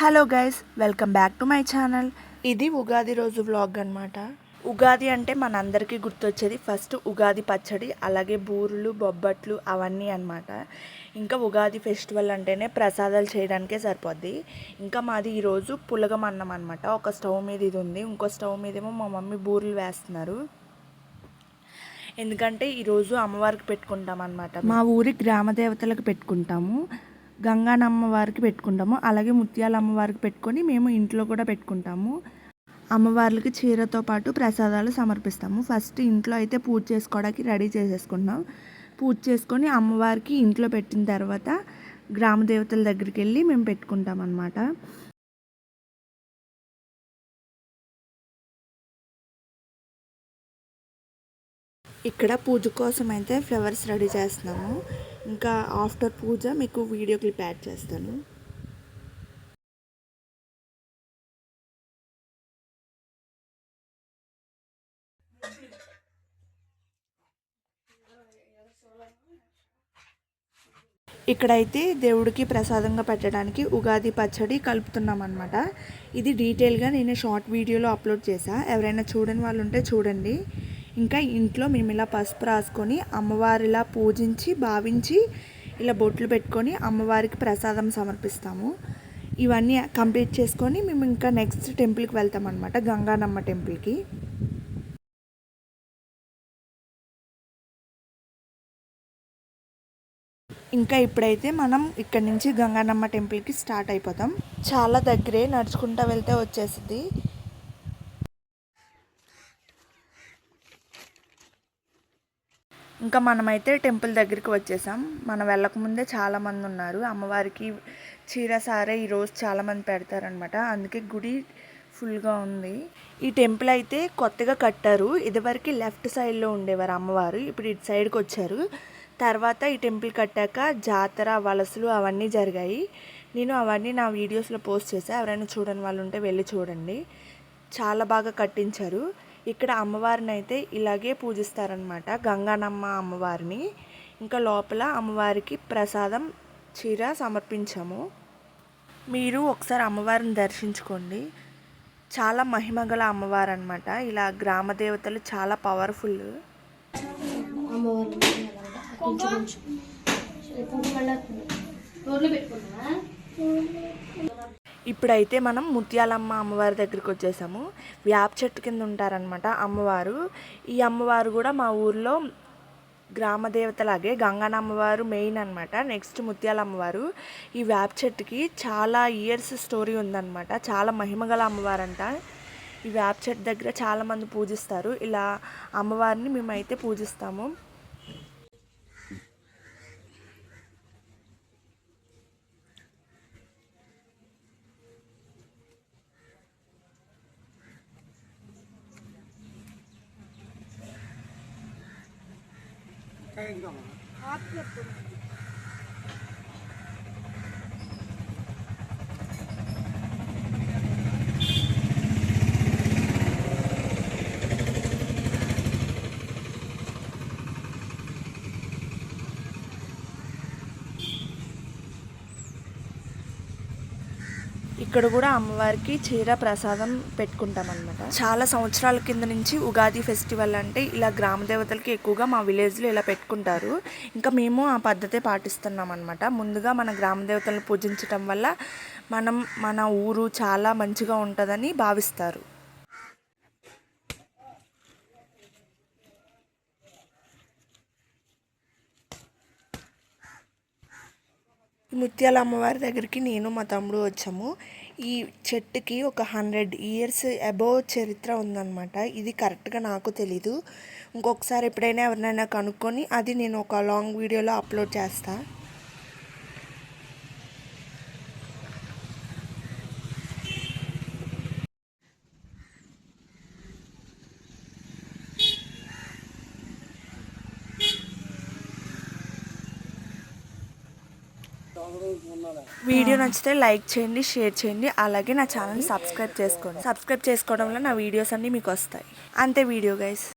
Hello guys, welcome back to my channel. ఇది ఉగాది రోజు vlog అనమాట. ఉగాది అంటే మనందరికీ గుర్తొచ్చేది ఫస్ట్ ఉగాది పచ్చడి, అలాగే బూరెలు, బొబ్బట్లు అవన్నీ అనమాట. ఇంకా ఉగాది ఫెస్టివల్ అంటేనే ప్రసాదాలు చేయడానికే సరిపోద్ది. ఇంకా మాది ఈరోజు పులగం అన్నం అనమాట. ఒక స్టవ్ మీద ఇది ఉంది, ఇంకో స్టవ్ మీదేమో మా మమ్మీ బూరెలు వేస్తున్నారు. ఎందుకంటే ఈరోజు అమ్మవారికి పెట్టుకుంటాం అనమాట. మా ఊరి గ్రామ దేవతలకు పెట్టుకుంటాము, గంగానమ్మ వారికి పెట్టుకుంటాము, అలాగే ముత్యాల అమ్మవారికి పెట్టుకొని మేము ఇంట్లో కూడా పెట్టుకుంటాము. అమ్మవార్లకి చీరతో పాటు ప్రసాదాలు సమర్పిస్తాము. ఫస్ట్ ఇంట్లో అయితే పూజ చేసుకోవడానికి రెడీ చేసేసుకుంటాం. పూజ చేసుకొని అమ్మవారికి ఇంట్లో పెట్టిన తర్వాత గ్రామ దేవతల దగ్గరికి వెళ్ళి మేము పెట్టుకుంటాం అన్నమాట. ఇక్కడ పూజ కోసం అయితే ఫ్లవర్స్ రెడీ చేస్తున్నాము. ఇంకా ఆఫ్టర్ పూజ మీకు వీడియో క్లిప్ యాడ్ చేస్తాను. ఇక్కడైతే దేవుడికి ప్రసాదంగా పెట్టడానికి ఉగాది పచ్చడి కలుపుతున్నాం అనమాట. ఇది డీటెయిల్గా నేను షార్ట్ వీడియోలో అప్లోడ్ చేశా, ఎవరైనా చూడని వాళ్ళు ఉంటే చూడండి. ఇంకా ఇంట్లో మేము ఇలా పసుపు రాసుకొని అమ్మవారిలా పూజించి భావించి ఇలా బొట్లు పెట్టుకొని అమ్మవారికి ప్రసాదం సమర్పిస్తాము. ఇవన్నీ కంప్లీట్ చేసుకొని మేము ఇంకా నెక్స్ట్ టెంపుల్కి వెళ్తాం అనమాట, గంగానమ్మ టెంపుల్కి. ఇంకా ఇప్పుడైతే మనం ఇక్కడ నుంచి గంగానమ్మ టెంపుల్కి స్టార్ట్ అయిపోతాం. చాలా దగ్గరే, నడుచుకుంటూ వెళ్తే వచ్చేసింది. ఇంకా మనమైతే టెంపుల్ దగ్గరికి వచ్చేసాం. మనం వెళ్ళకముందే చాలామంది ఉన్నారు. అమ్మవారికి చీర సారే ఈరోజు చాలామంది పెడతారనమాట, అందుకే గుడి ఫుల్గా ఉంది. ఈ టెంపుల్ అయితే కొత్తగా కట్టారు. ఇదివరకు లెఫ్ట్ సైడ్లో ఉండేవారు అమ్మవారు, ఇప్పుడు ఇటు సైడ్కి వచ్చారు. తర్వాత ఈ టెంపుల్ కట్టాక జాతర, వలసలు అవన్నీ జరిగాయి. నేను అవన్నీ నా వీడియోస్లో పోస్ట్ చేశాను, ఎవరైనా చూడని వాళ్ళు ఉంటే వెళ్ళి చూడండి. చాలా బాగా కట్టించారు. ఇక్కడ అమ్మవారిని అయితే ఇలాగే పూజిస్తారనమాట, గంగానమ్మ అమ్మవారిని. ఇంకా లోపల అమ్మవారికి ప్రసాదం చీర సమర్పించాము. మీరు ఒకసారి అమ్మవారిని దర్శించుకోండి. చాలా మహిమగల అమ్మవారు అనమాట. ఇలా గ్రామ దేవతలు చాలా పవర్ఫుల్. ఇప్పుడైతే మనం ముత్యాలమ్మ అమ్మవారి దగ్గరికి వచ్చేసాము. వేప చెట్టు కింద ఉంటారనమాట అమ్మవారు. ఈ అమ్మవారు కూడా మా ఊర్లో గ్రామ దేవతలాగే గంగానమ్మవారు మెయిన్ అనమాట. నెక్స్ట్ ముత్యాల అమ్మవారు. ఈ వేప చెట్టుకి చాలా ఇయర్స్ స్టోరీ ఉందన్నమాట, చాలా మహిమగల అమ్మవారంట. ఈ వేప చెట్టు దగ్గర చాలామంది పూజిస్తారు. ఇలా అమ్మవారిని మేమైతే పూజిస్తాము. ఇక్కడ కూడా అమ్మవారికి చీర ప్రసాదం పెట్టుకుంటాం అనమాట. చాలా సంవత్సరాల కింద నుంచి ఉగాది ఫెస్టివల్ అంటే ఇలా గ్రామ దేవతలకి ఎక్కువగా మా విలేజ్లో ఇలా పెట్టుకుంటారు. ఇంకా మేము ఆ పద్ధతే పాటిస్తున్నాం అనమాట. ముందుగా మన గ్రామ దేవతలను పూజించటం వల్ల మన ఊరు చాలా మంచిగా ఉంటుందని భావిస్తారు. ముత్యాల అమ్మవారి దగ్గరికి నేను మా తమ్ముడు వచ్చాము. ఈ చెట్టుకి ఒక 100 ఇయర్స్ అబోవ్ చరిత్ర ఉందన్నమాట. ఇది కరెక్ట్గా నాకు తెలీదు. ఇంకొకసారి ఎప్పుడైనా ఎవరినైనా కనుక్కొని అది నేను ఒక లాంగ్ వీడియోలో అప్లోడ్ చేస్తాను. వీడియో నచ్చితే లైక్ చేయండి, షేర్ చేయండి, అలాగే నా ఛానల్ని సబ్స్క్రైబ్ చేసుకోండి. సబ్స్క్రైబ్ చేసుకోవడం వల్ల నా వీడియోస్ అన్నీ మీకు వస్తాయి. అంతే వీడియో గైస్.